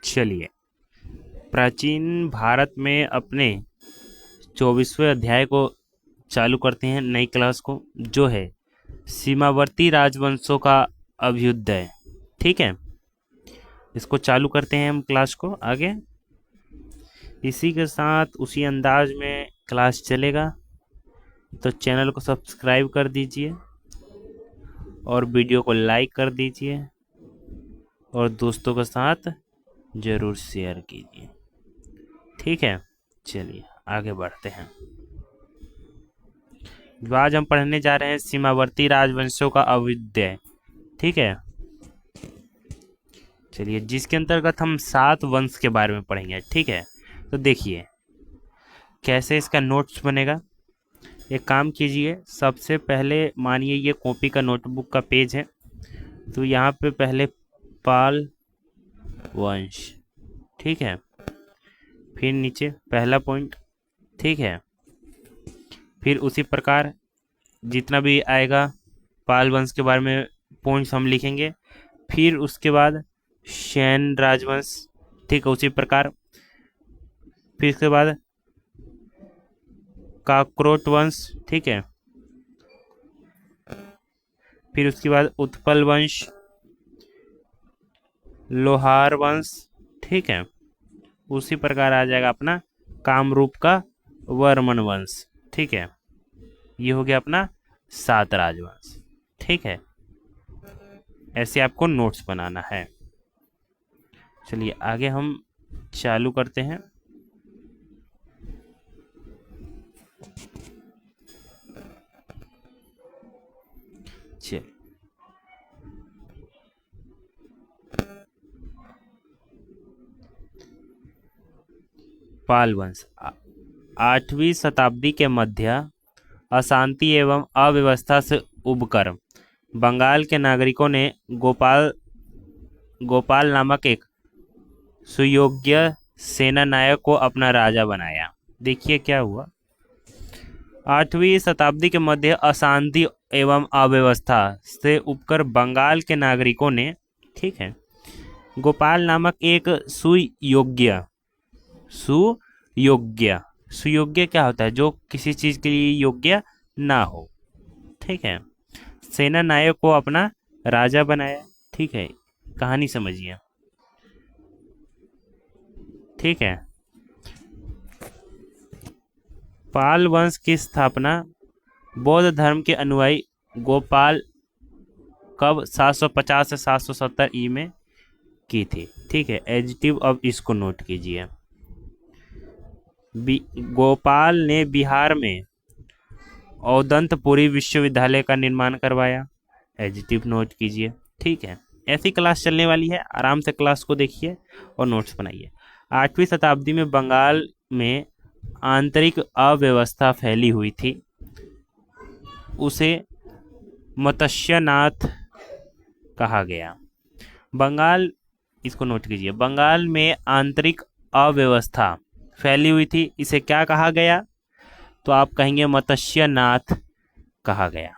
चलिए, प्राचीन भारत में अपने 24वें अध्याय को चालू करते हैं, नई क्लास को, जो है सीमावर्ती राजवंशों का अभ्युदय। ठीक है, इसको चालू करते हैं हम क्लास को आगे। इसी के साथ उसी अंदाज में क्लास चलेगा, तो चैनल को सब्सक्राइब कर दीजिए और वीडियो को लाइक कर दीजिए और दोस्तों के साथ ज़रूर शेयर कीजिए। ठीक है, चलिए आगे बढ़ते हैं। जो आज हम पढ़ने जा रहे हैं सीमावर्ती राजवंशों का अभ्युदय। ठीक है, चलिए, जिसके अंतर्गत हम 7 वंश के बारे में पढ़ेंगे। ठीक है, तो देखिए कैसे इसका नोट्स बनेगा। एक काम कीजिए, सबसे पहले मानिए ये कॉपी का नोटबुक का पेज है, तो यहाँ पे पहले पाल वंश, ठीक है, फिर नीचे पहला पॉइंट। ठीक है, फिर उसी प्रकार जितना भी आएगा पाल वंश के बारे में पॉइंट्स हम लिखेंगे। फिर उसके बाद शैन राजवंश, ठीक है, उसी प्रकार। फिर उसके बाद काकरोट वंश, ठीक है। फिर उसके बाद उत्पल वंश, लोहार वंश, ठीक है। उसी प्रकार आ जाएगा अपना कामरूप का वर्मन वंश। ठीक है, ये हो गया अपना 7 राजवंश। ठीक है, ऐसे आपको नोट्स बनाना है। चलिए आगे हम चालू करते हैं। चलिए, पाल वंश 8वीं शताब्दी के मध्य अशांति एवं अव्यवस्था से उबकर बंगाल के नागरिकों ने गोपाल नामक एक सुयोग्य सेना नायक को अपना राजा बनाया। देखिए क्या हुआ, 8वीं शताब्दी के मध्य अशांति एवं अव्यवस्था से उबकर बंगाल के नागरिकों ने, ठीक है, गोपाल नामक एक सुयोग्य सुयोग्य क्या होता है, जो किसी चीज के लिए योग्य ना हो, ठीक है, सेना नायक को अपना राजा बनाया। ठीक है, कहानी समझिए। ठीक है, पाल वंश की स्थापना बौद्ध धर्म के अनुयायी गोपाल कब 750 से 770 ई में की थी। ठीक है, एडजेक्टिव अब इसको नोट कीजिए। गोपाल ने बिहार में औदंतपुरी विश्वविद्यालय का निर्माण करवाया। एडजेक्टिव नोट कीजिए। ठीक है, ऐसी क्लास चलने वाली है, आराम से क्लास को देखिए और नोट्स बनाइए। 8वीं शताब्दी में बंगाल में आंतरिक अव्यवस्था फैली हुई थी, उसे मत्स्यनाथ कहा गया। बंगाल, इसको नोट कीजिए, बंगाल में आंतरिक अव्यवस्था फैली हुई थी, इसे क्या कहा गया, तो आप कहेंगे मत्स्यनाथ कहा गया।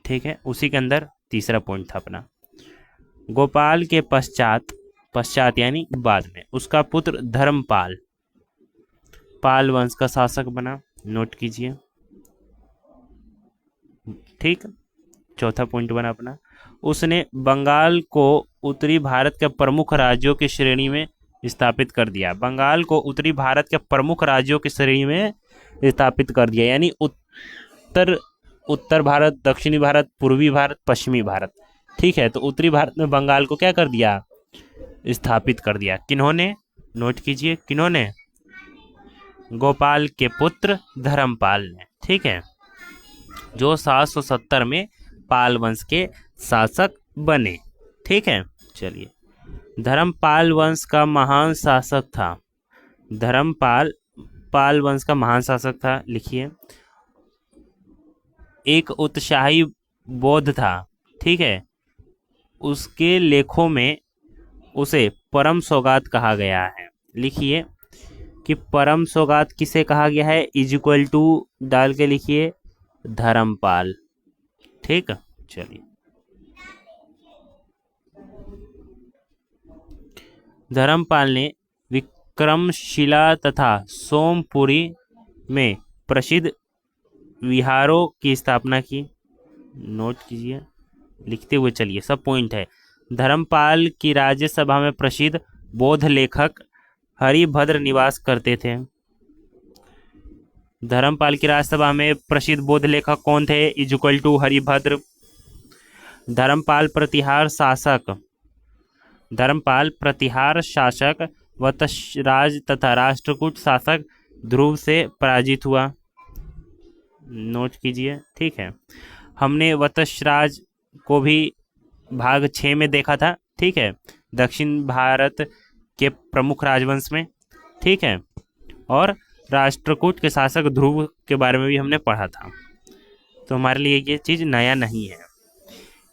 ठीक है, उसी के अंदर तीसरा पॉइंट था अपना। गोपाल के पश्चात यानी बाद में उसका पुत्र धर्मपाल पाल वंश का शासक बना। नोट कीजिए। ठीक, चौथा पॉइंट बना अपना, उसने बंगाल को उत्तरी भारत के प्रमुख राज्यों की श्रेणी में स्थापित कर दिया। बंगाल को उत्तरी भारत के प्रमुख राज्यों की श्रेणी में स्थापित कर दिया, यानी उत्तर भारत, दक्षिणी भारत, पूर्वी भारत, पश्चिमी भारत। ठीक है, तो उत्तरी भारत में बंगाल को क्या कर दिया, स्थापित कर दिया। किन्होंने, नोट कीजिए, किन्होंने, गोपाल के पुत्र धर्मपाल ने। ठीक है, जो 770 में पाल वंश के शासक बने। ठीक है, चलिए, धर्मपाल वंश का महान शासक था। धर्मपाल पाल वंश का महान शासक था, लिखिए। एक उत्साही बौद्ध था। ठीक है, उसके लेखों में उसे परम सौगात कहा गया है। लिखिए कि परम सौगात किसे कहा गया है, इज इक्वल टू डाल के लिखिए धर्मपाल। ठीक, चलिए धर्मपाल ने विक्रमशिला तथा सोमपुरी में प्रसिद्ध विहारों की स्थापना की। नोट कीजिए, लिखते हुए चलिए, सब पॉइंट है। धर्मपाल की राज्यसभा में प्रसिद्ध बौद्ध लेखक हरिभद्र निवास करते थे। धर्मपाल की राज्यसभा में प्रसिद्ध बौद्ध लेखक कौन थे? Equal to Haribhadra. धर्मपाल प्रतिहार शासक वत्सराज तथा राष्ट्रकूट शासक ध्रुव से पराजित हुआ। नोट कीजिए, ठीक है। हमने वत्सराज को भी भाग 6 में देखा था, ठीक है, दक्षिण भारत के प्रमुख राजवंश में, ठीक है। और राष्ट्रकूट के शासक ध्रुव के बारे में भी हमने पढ़ा था, तो हमारे लिए ये चीज़ नया नहीं है।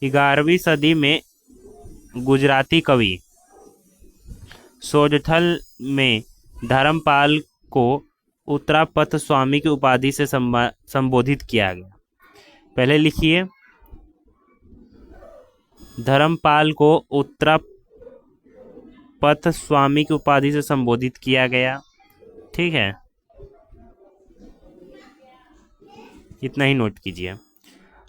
11वीं सदी में गुजराती कवि सोजथल में धर्मपाल को उत्तरापथ स्वामी की उपाधि से संबोधित किया गया। पहले लिखिए, धर्मपाल को उत्तरापथ स्वामी की उपाधि से संबोधित किया गया, ठीक है, इतना ही नोट कीजिए।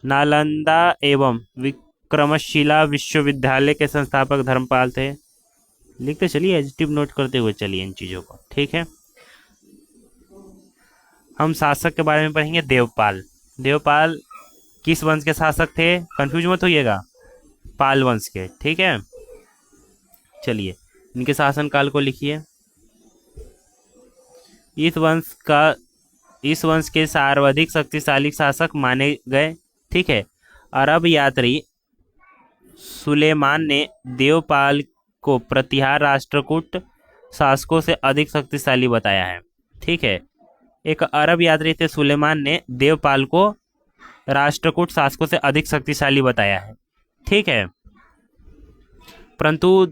नालंदा एवं विक्रमशिला विश्वविद्यालय के संस्थापक धर्मपाल थे। लिखते चलिए, एडजेक्टिव नोट करते हुए चलिए इन चीज़ों को, ठीक है। हम शासक के बारे में पढ़ेंगे, देवपाल। देवपाल किस वंश के शासक थे? कंफ्यूज मत होइएगा, पाल वंश के, ठीक है। चलिए इनके शासनकाल को लिखिए। इस वंश के सर्वाधिक शक्तिशाली शासक माने गए, ठीक है। अरब यात्री सुलेमान ने देवपाल को प्रतिहार राष्ट्रकूट शासकों से अधिक शक्तिशाली बताया है, ठीक है। एक अरब यात्री थे सुलेमान ने देवपाल को राष्ट्रकूट शासकों से अधिक शक्तिशाली बताया है, ठीक है। परंतु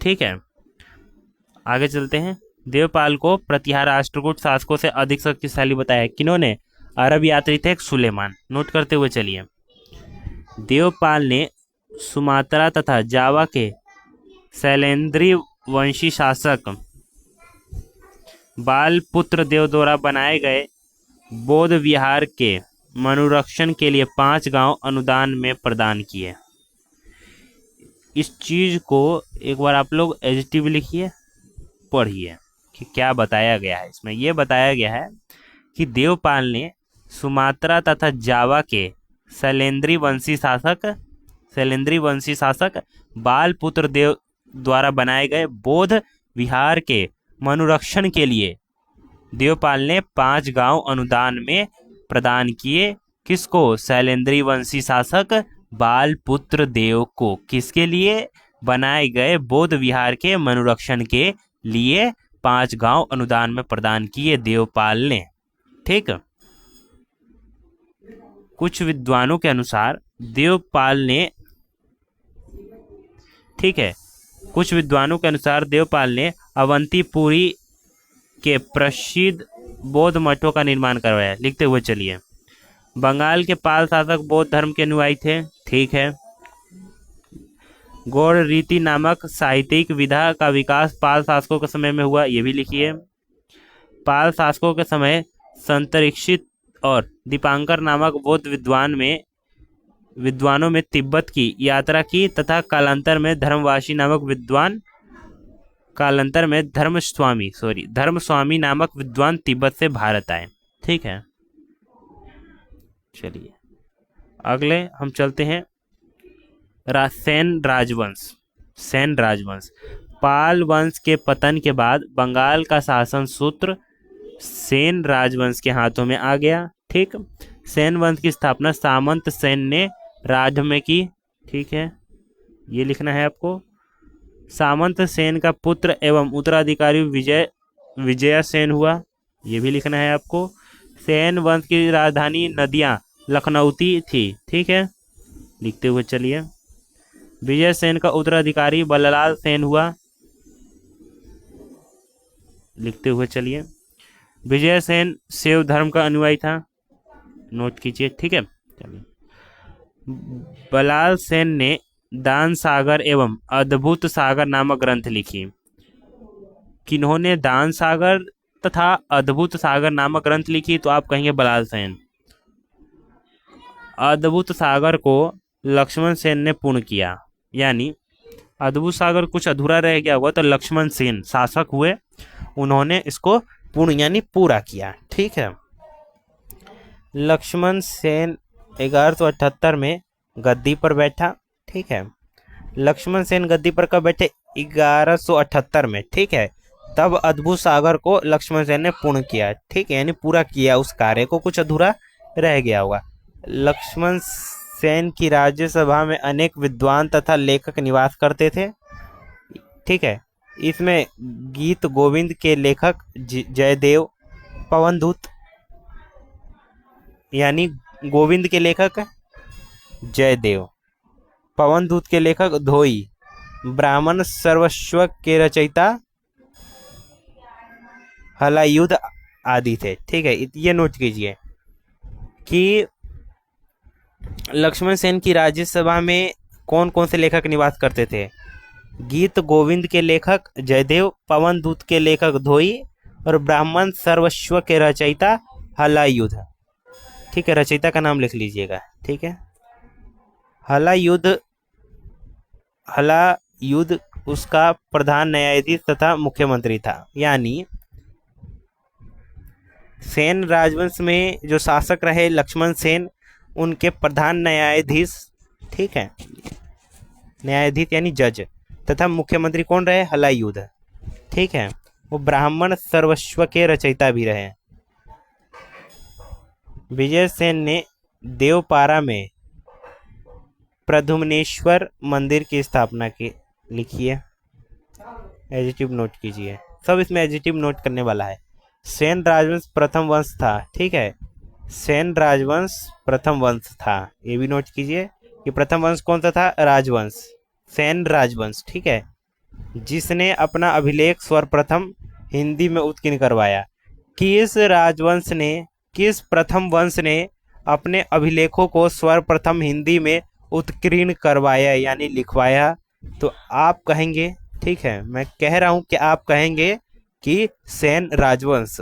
ठीक है, आगे चलते हैं। देवपाल को प्रतिहार राष्ट्रकूट शासकों से अधिक शक्तिशाली बताया है किन्होंने? अरब यात्री थे सुलेमान। नोट करते हुए चलिए। देवपाल ने सुमात्रा तथा जावा के शैलेंद्री वंशी शासक बालपुत्र देव द्वारा बनाए गए बौद्ध विहार के मनोरक्षण के लिए 5 गांव अनुदान में प्रदान किए। इस चीज को एक बार आप लोग एडजेक्टिव लिखिए, पढ़िए कि क्या बताया गया है इसमें। यह बताया गया है कि देवपाल ने सुमात्रा तथा जावा के शैलेंद्री वंशी शासक बालपुत्र देव द्वारा बनाए गए बौद्ध विहार के मनोरक्षण के लिए देवपाल ने 5 गांव अनुदान में प्रदान किए। किसको? शैलेंद्री वंशी शासक बालपुत्र देव को। किसके लिए? बनाए गए बौद्ध विहार के मनोरक्षण के लिए 5 गांव अनुदान में प्रदान किए देवपाल ने, ठीक। कुछ विद्वानों के अनुसार देवपाल ने, ठीक है, कुछ विद्वानों के अनुसार देवपाल ने अवंतीपुरी के प्रसिद्ध बौद्ध मठों का निर्माण करवाया। लिखते हुए चलिए। बंगाल के पाल शासक बौद्ध धर्म के अनुयायी थे, ठीक है। गौड़ रीति नामक साहित्यिक विधा का विकास पाल शासकों के समय में हुआ, ये भी लिखिए। पाल शासकों के समय संतरिक्षित और दीपांकर नामक बौद्ध विद्वानों में तिब्बत की यात्रा की तथा कालांतर में धर्मस्वामी नामक विद्वान तिब्बत से भारत आए, ठीक है। चलिए अगले हम चलते हैं। सेन राजवंश। पाल वंश के पतन के बाद बंगाल का शासन सूत्र सेन राजवंश के हाथों में आ गया, ठीक। सेन वंश की स्थापना सामंत सेन ने राज में की, ठीक है, ये लिखना है आपको। सामंत सेन का पुत्र एवं उत्तराधिकारी विजयसेन हुआ, ये भी लिखना है आपको। सेन वंश की राजधानी नदियां लखनऊती थी, ठीक है, लिखते हुए चलिए। विजयसेन का उत्तराधिकारी बल्लाल सेन हुआ, लिखते हुए चलिए। विजयसेन शैव धर्म का अनुयायी था, नोट कीजिए, ठीक है। चलिए, बल्लाल सेन ने दान सागर एवं अद्भुत सागर नामक ग्रंथ लिखी? किन्होंने दान सागर तथा अद्भुत सागर नामक ग्रंथ लिखी? तो आप कहेंगे बलाल सेन। अद्भुत सागर को लक्ष्मण सेन ने पूर्ण किया, यानी अद्भुत सागर कुछ अधूरा रह गया हुआ तो लक्ष्मण सेन शासक हुए, उन्होंने इसको पूर्ण यानी पूरा किया। ठीक है, लक्ष्मण सेन 1178 में गद्दी पर बैठा। ठीक है, लक्ष्मण सेन गद्दी पर कब बैठे? 1178 में। ठीक है, तब अद्भुत सागर को लक्ष्मण सेन ने पूर्ण किया। ठीक है, यानी पूरा किया उस कार्य को, कुछ अधूरा रह गया होगा। लक्ष्मण सेन की राज्यसभा में अनेक विद्वान तथा लेखक निवास करते थे। ठीक है, इसमें गीत गोविंद के लेखक जयदेव, पवनदूत यानी गोविंद के लेखक जयदेव, पवनदूत के लेखक धोई, ब्राह्मण सर्वस्व के रचयिता हलायुध आदि थे। ठीक है, ये नोट कीजिए कि लक्ष्मण सेन की राज्यसभा में कौन कौन से लेखक निवास करते थे? गीत गोविंद के लेखक जयदेव, पवनदूत के लेखक धोई और ब्राह्मण सर्वस्व के रचयिता हलायुध। ठीक है, रचयिता का नाम लिख लीजिएगा। ठीक है, हलायुध उसका प्रधान न्यायाधीश तथा मुख्यमंत्री था, यानी सेन राजवंश में जो शासक रहे लक्ष्मण सेन, उनके प्रधान न्यायाधीश, ठीक है, न्यायाधीश यानी जज, तथा मुख्यमंत्री कौन रहे? हलायुध। ठीक है, वो ब्राह्मण सर्वस्व के रचयिता भी रहे। विजय सेन ने देवपारा में प्रद्युम्नेश्वर मंदिर की स्थापना की, लिखिए, एडजेक्टिव नोट कीजिए, सब इसमें एडजेक्टिव नोट करने वाला है। सेन राजवंश प्रथम वंश था। ठीक है, सेन राजवंश प्रथम वंश था, ये भी नोट कीजिए कि प्रथम वंश कौन सा था? राजवंश, सेन राजवंश। ठीक है, जिसने अपना अभिलेख सर्वप्रथम हिंदी में उत्कीर्ण करवाया। किस राजवंश ने, किस प्रथम वंश ने अपने अभिलेखों को सर्वप्रथम हिंदी में उत्कीर्ण करवाया यानी लिखवाया? तो आप कहेंगे, ठीक है, मैं कह रहा हूं कि आप कहेंगे कि सेन राजवंश।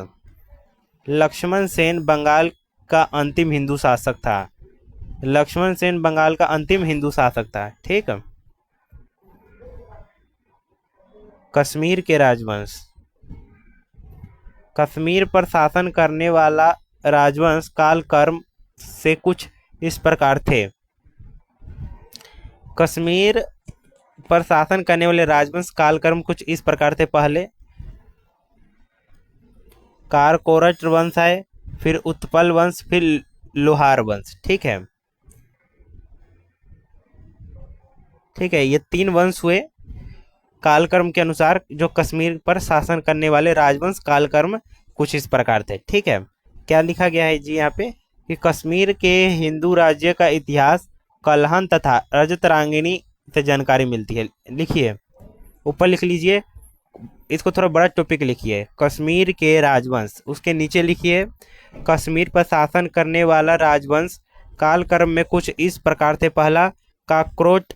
लक्ष्मण सेन बंगाल का अंतिम हिंदू शासक था। लक्ष्मण सेन बंगाल का अंतिम हिंदू शासक था। ठीक है, कश्मीर के राजवंश, कश्मीर पर शासन करने वाला राजवंश कालक्रम से कुछ इस प्रकार थे। कश्मीर पर शासन करने वाले राजवंश कालक्रम कुछ इस प्रकार थे। पहले कारकोरट वंश है, फिर उत्पल वंश, फिर लोहार वंश। ठीक है, ठीक है, ये 3 वंश हुए कालक्रम के अनुसार। जो कश्मीर पर शासन करने वाले राजवंश कालक्रम कुछ इस प्रकार थे। ठीक है, क्या लिखा गया है जी यहाँ पे कि कश्मीर के हिंदू राज्य का इतिहास कलहन तथा रजतरांगिनी से जानकारी मिलती है। लिखिए, ऊपर लिख लीजिए, इसको थोड़ा बड़ा टॉपिक लिखिए, कश्मीर के राजवंश, उसके नीचे लिखिए कश्मीर पर शासन करने वाला राजवंश कालक्रम में कुछ इस प्रकार थे। पहला काकरोट,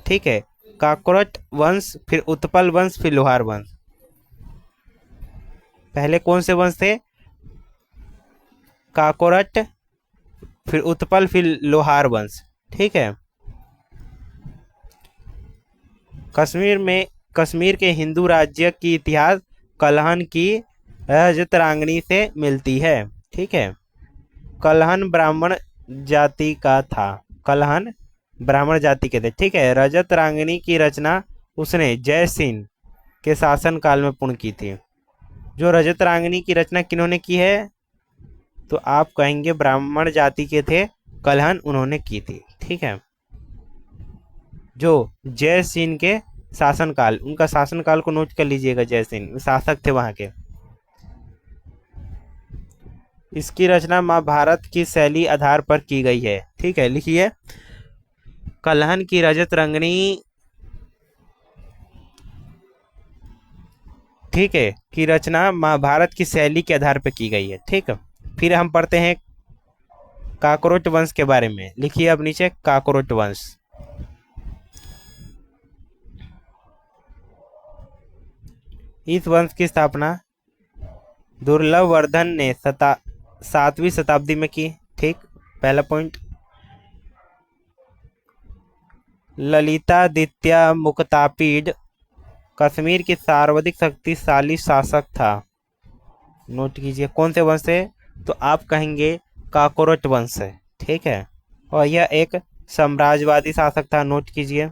ठीक है, काकरोट वंश, फिर उत्पल वंश, फिर लोहार वंश। पहले कौन से वंश थे? काकोरट, फिर उत्पल, फिर लोहार वंश। ठीक है, कश्मीर के हिंदू राज्य की इतिहास कलहन की रजतरांगनी से मिलती है। ठीक है, कलहन ब्राह्मण जाति का था, कलहन ब्राह्मण जाति के थे। ठीक है, रजतरांगनी की रचना उसने जय सिंह के शासन काल में पूर्ण की थी। जो रजतरांगनी की रचना किन्होंने की है? तो आप कहेंगे ब्राह्मण जाति के थे, कलहन उन्होंने की थी। ठीक है, जो जय सिंह के शासनकाल, उनका शासनकाल को नोट कर लीजिएगा, जय सिंह शासक थे वहां के। इसकी रचना महाभारत की शैली आधार पर की गई है। ठीक है, लिखिए, कलहन की रजतरंगनी, ठीक है, की रचना महाभारत की शैली के आधार पर की गई है। ठीक है, फिर हम पढ़ते हैं काकरोट वंश के बारे में। लिखिए अब नीचे, काकरोट वंश। इस वंश की स्थापना दुर्लभ वर्धन ने 7वीं शताब्दी में की। ठीक, पहला पॉइंट। ललितादित्य मुक्तापीड कश्मीर की सर्वाधिक शक्तिशाली शासक था। नोट कीजिए कौन से वंश से, तो आप कहेंगे काकोरट वंश है। ठीक है, और यह एक साम्राज्यवादी शासक था। नोट कीजिए,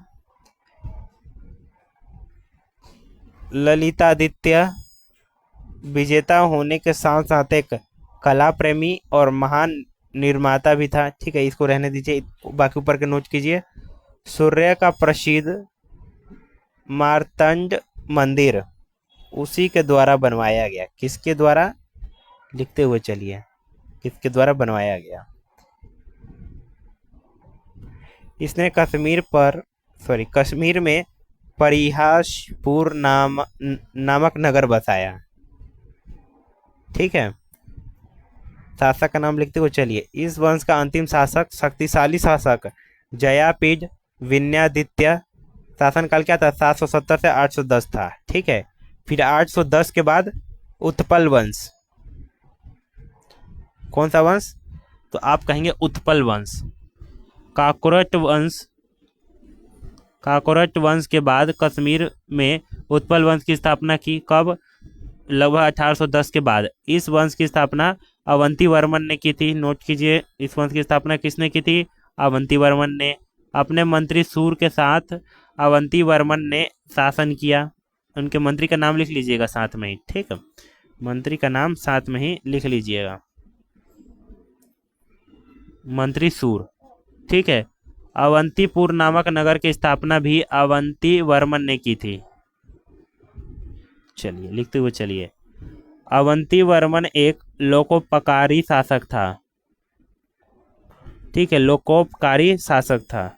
ललितादित्य विजेता होने के साथ साथ एक कला प्रेमी और महान निर्माता भी था। ठीक है, इसको रहने दीजिए, बाकी ऊपर के नोट कीजिए। सूर्य का प्रसिद्ध मार्तंड मंदिर उसी के द्वारा बनवाया गया। किसके द्वारा, लिखते हुए चलिए, किसके द्वारा बनवाया गया। इसने कश्मीर में परिहासपुर नामक नगर बसाया। ठीक है, शासक का नाम लिखते हुए चलिए। इस वंश का अंतिम शासक, शक्तिशाली शासक जयापीड विन्यादित्य। शासनकाल क्या था, 770 से 810 था। ठीक है, फिर 810 के बाद उत्पल वंश। कौन सा वंश, तो आप कहेंगे उत्पल वंश। काकोरट वंश के बाद कश्मीर में उत्पल वंश की स्थापना की। कब, लगभग 1810 के बाद। इस वंश की स्थापना अवंती वर्मन ने की थी। नोट कीजिए, इस वंश की स्थापना किसने की थी, अवंती वर्मन ने। अपने मंत्री सूर के साथ अवंती वर्मन ने शासन किया। उनके मंत्री का नाम लिख लीजिएगा साथ में ही। ठीक है, मंत्री का नाम साथ में ही लिख लीजिएगा, मंत्री सूर। ठीक है, अवंतीपुर नामक नगर की स्थापना भी अवंती वर्मन ने की थी। चलिए लिखते हुए चलिए। अवंती वर्मन एक लोकोपकारी शासक था। ठीक है, लोकोपकारी शासक था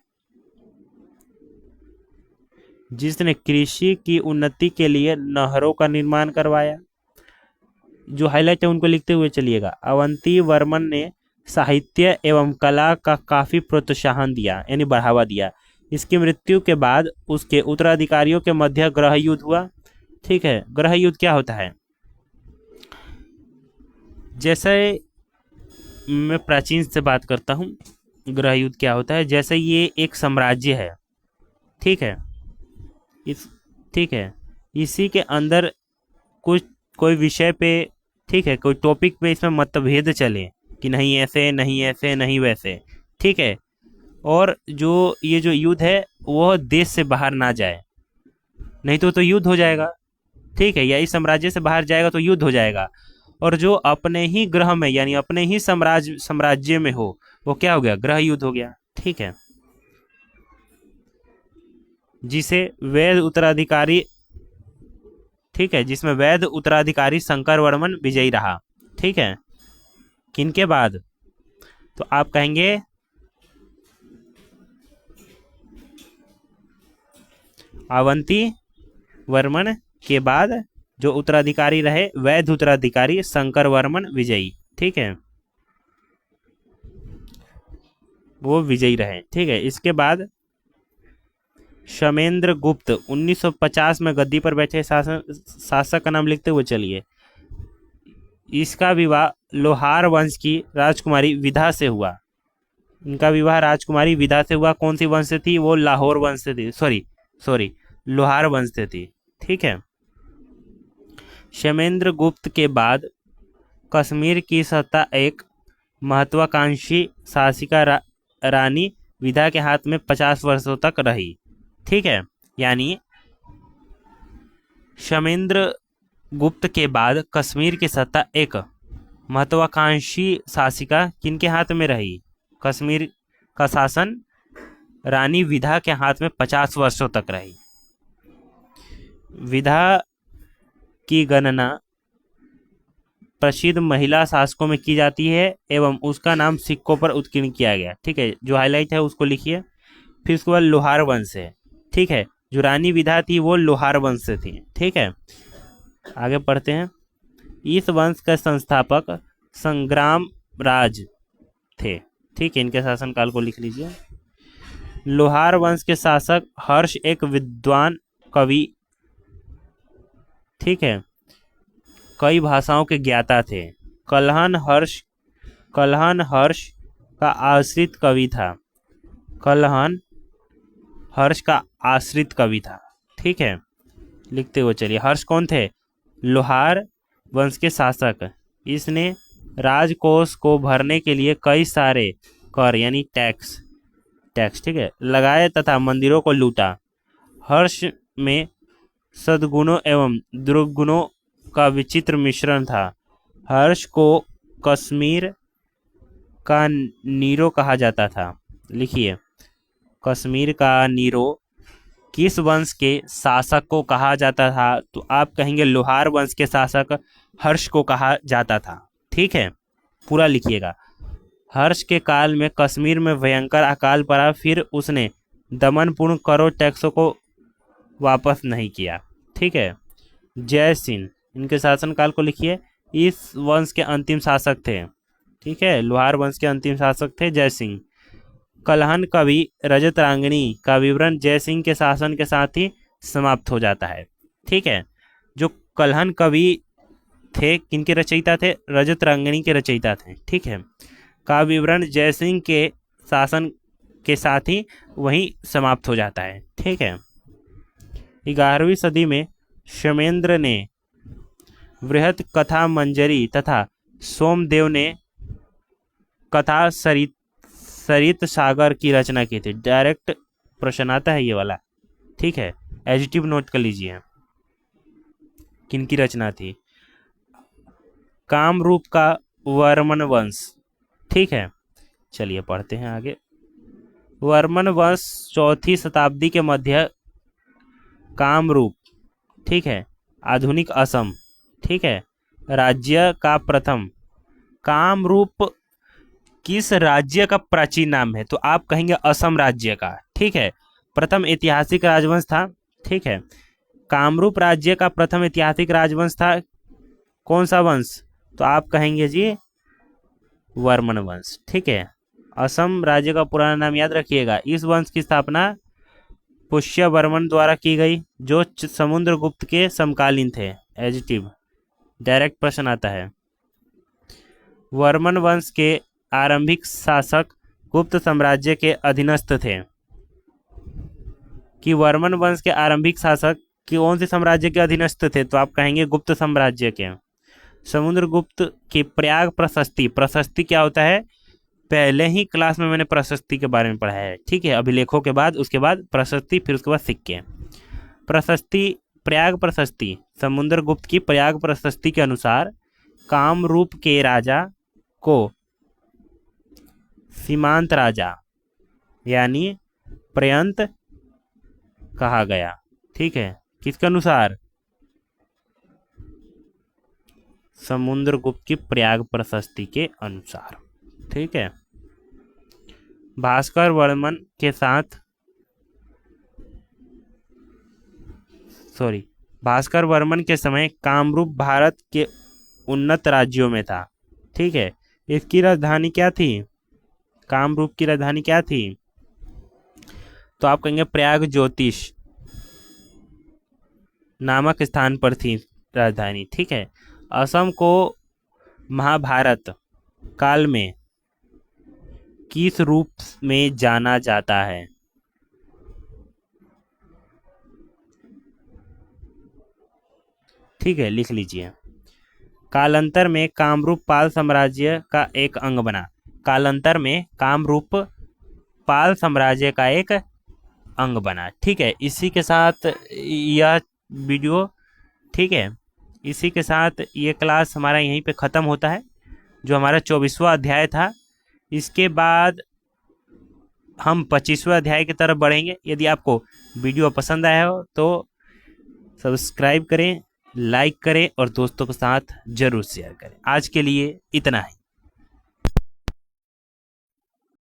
जिसने कृषि की उन्नति के लिए नहरों का निर्माण करवाया। जो हाईलाइट है उनको लिखते हुए चलिएगा। अवंती वर्मन ने साहित्य एवं कला का काफी प्रोत्साहन दिया, यानी बढ़ावा दिया। इसकी मृत्यु के बाद उसके उत्तराधिकारियों के मध्य ग्रह युद्ध हुआ। ठीक है, ग्रह युद्ध क्या होता है, जैसे मैं प्राचीन से बात करता हूँ, ग्रह युद्ध क्या होता है। जैसे ये एक साम्राज्य है, ठीक है, ठीक है, इसी के अंदर कोई विषय पे, ठीक है, कोई टॉपिक पे इसमें मतभेद चले कि नहीं ऐसे, नहीं ऐसे, नहीं वैसे। ठीक है, और ये जो युद्ध है वह देश से बाहर ना जाए, नहीं तो युद्ध हो जाएगा। ठीक है, या इस साम्राज्य से बाहर जाएगा तो युद्ध हो जाएगा। और जो अपने ही ग्रह में, यानी अपने ही साम्राज्य में हो, वो क्या हो गया, ग्रह युद्ध हो गया। ठीक है, जिसे वैध उत्तराधिकारी, ठीक है, जिसमें वैध उत्तराधिकारी शंकर वर्मन विजयी रहा। ठीक है, किनके बाद, तो आप कहेंगे अवंती वर्मन के बाद जो उत्तराधिकारी रहे, वैध उत्तराधिकारी शंकर वर्मन विजयी। ठीक है, वो विजयी रहे। ठीक है, इसके बाद शमेंद्र गुप्त 1950 में गद्दी पर बैठे शासक का नाम लिखते हुए चलिए। इसका विवाह लोहार वंश की राजकुमारी विधा से हुआ। इनका विवाह राजकुमारी विधा से हुआ। कौन सी वंश से थी, वो लाहौर वंश से थी, सॉरी लोहार वंश से थी। ठीक है, शमेंद्र गुप्त के बाद कश्मीर की सत्ता एक महत्वाकांक्षी शासिका रानी विधा के हाथ में 50 वर्षों तक रही। ठीक है, यानी शमेंद्र गुप्त के बाद कश्मीर की सत्ता एक महत्वाकांक्षी शासिका किनके हाथ में रही, कश्मीर का शासन रानी विधा के हाथ में 50 वर्षों तक रही। विधा की गणना प्रसिद्ध महिला शासकों में की जाती है एवं उसका नाम सिक्कों पर उत्कीर्ण किया गया। ठीक है, जो हाईलाइट है उसको लिखिए। फिर उसके बाद लोहार वंश है। ठीक है, जो रानी विधा थी वो लोहार वंश से थी। ठीक है, आगे पढ़ते हैं। इस वंश के संस्थापक संग्राम राज थे। ठीक है, इनके शासनकाल को लिख लीजिए। लोहार वंश के शासक हर्ष एक विद्वान कवि ठीक है, कई भाषाओं के ज्ञाता थे। कल्हण हर्ष का आश्रित कवि था। कल्हण हर्ष का आश्रित कवि था। ठीक है, लिखते हुए चलिए। हर्ष कौन थे? लोहार वंश के शासक। इसने राजकोष को भरने के लिए कई सारे कर यानी टैक्स ठीक है लगाए तथा मंदिरों को लूटा। हर्ष में सद्गुणों एवं दुर्गुणों का विचित्र मिश्रण था। हर्ष को कश्मीर का नीरो कहा जाता था। लिखिए, कश्मीर का नीरो किस वंश के शासक को कहा जाता था? तो आप कहेंगे लोहार वंश के शासक हर्ष को कहा जाता था। ठीक है, पूरा लिखिएगा। हर्ष के काल में कश्मीर में भयंकर अकाल पड़ा, फिर उसने दमनपूर्ण करों टैक्सों को वापस नहीं किया। ठीक है, जय सिंह, इनके शासनकाल को लिखिए। इस वंश के अंतिम शासक थे। ठीक है, लोहार वंश के अंतिम शासक थे जय सिंह। कल्हण कवि रजतरांगिणी का विवरण जय सिंह के शासन के साथ ही समाप्त हो जाता है। ठीक है, जो कल्हण कवि थे किनके रचयिता थे? रजतरांगिणी के रचयिता थे। ठीक है, का विवरण जय सिंह के शासन के साथ ही वहीं समाप्त हो जाता है। ठीक है, 11वीं सदी में क्षेमेंद्र ने वृहत कथा मंजरी तथा सोमदेव ने कथा सरित सागर की रचना की थी। डायरेक्ट प्रश्न आता है ये वाला। ठीक है, एडजेक्टिव नोट कर लीजिए किनकी रचना थी। कामरूप का वर्मन वंश। ठीक है, चलिए पढ़ते हैं आगे। वर्मन वंश 4वीं शताब्दी के मध्य कामरूप, ठीक है, आधुनिक असम, ठीक है, राज्य का प्रथम। कामरूप किस राज्य का प्राचीन नाम है? तो आप कहेंगे असम राज्य का। ठीक है, प्रथम ऐतिहासिक राजवंश था। ठीक है, कामरूप राज्य का प्रथम ऐतिहासिक राजवंश था। कौन सा वंश? तो आप कहेंगे जी वर्मन वंश। ठीक है, असम राज्य का पुराना नाम याद रखिएगा। इस वंश की स्थापना पुष्य वर्मन द्वारा की गई, जो समुद्रगुप्त के समकालीन थे। एडजेक्टिव, डायरेक्ट प्रश्न आता है। वर्मन वंश के आरंभिक शासक गुप्त साम्राज्य के अधीनस्थ थे। कि वर्मन वंश के आरंभिक शासक कौन से साम्राज्य के अधीनस्थ थे? तो आप कहेंगे गुप्त साम्राज्य के। समुद्रगुप्त की प्रयाग प्रशस्ति। प्रशस्ति क्या होता है? पहले ही क्लास में मैंने प्रशस्ति के बारे में पढ़ा है। ठीक है, अभिलेखों के बाद उसके बाद प्रशस्ति, फिर उसके बाद सिक्के। प्रशस्ति, प्रयाग प्रशस्ति, समुद्रगुप्त की प्रयाग प्रशस्ति के अनुसार कामरूप के राजा को सीमांत राजा यानी पर्यंत कहा गया। ठीक है, किसके अनुसार? समुद्रगुप्त की प्रयाग प्रशस्ति के अनुसार। ठीक है, भास्कर वर्मन के साथ भास्कर वर्मन के समय कामरूप भारत के उन्नत राज्यों में था। ठीक है, इसकी राजधानी क्या थी? कामरूप की राजधानी क्या थी? तो आप कहेंगे प्रयाग ज्योतिष नामक स्थान पर थी राजधानी। ठीक है, असम को महाभारत काल में किस रूप में जाना जाता है? ठीक है, लिख लीजिए। कालांतर में कामरूप पाल साम्राज्य का एक अंग बना। कालांतर में कामरूप पाल साम्राज्य का एक अंग बना। ठीक है, इसी के साथ यह वीडियो, ठीक है, इसी के साथ ये क्लास हमारा यहीं पे ख़त्म होता है, जो हमारा 24वां अध्याय था। इसके बाद हम 25वें अध्याय की तरफ बढ़ेंगे। यदि आपको वीडियो पसंद आया हो तो सब्सक्राइब करें, लाइक करें और दोस्तों के साथ ज़रूर शेयर करें। आज के लिए इतना ही।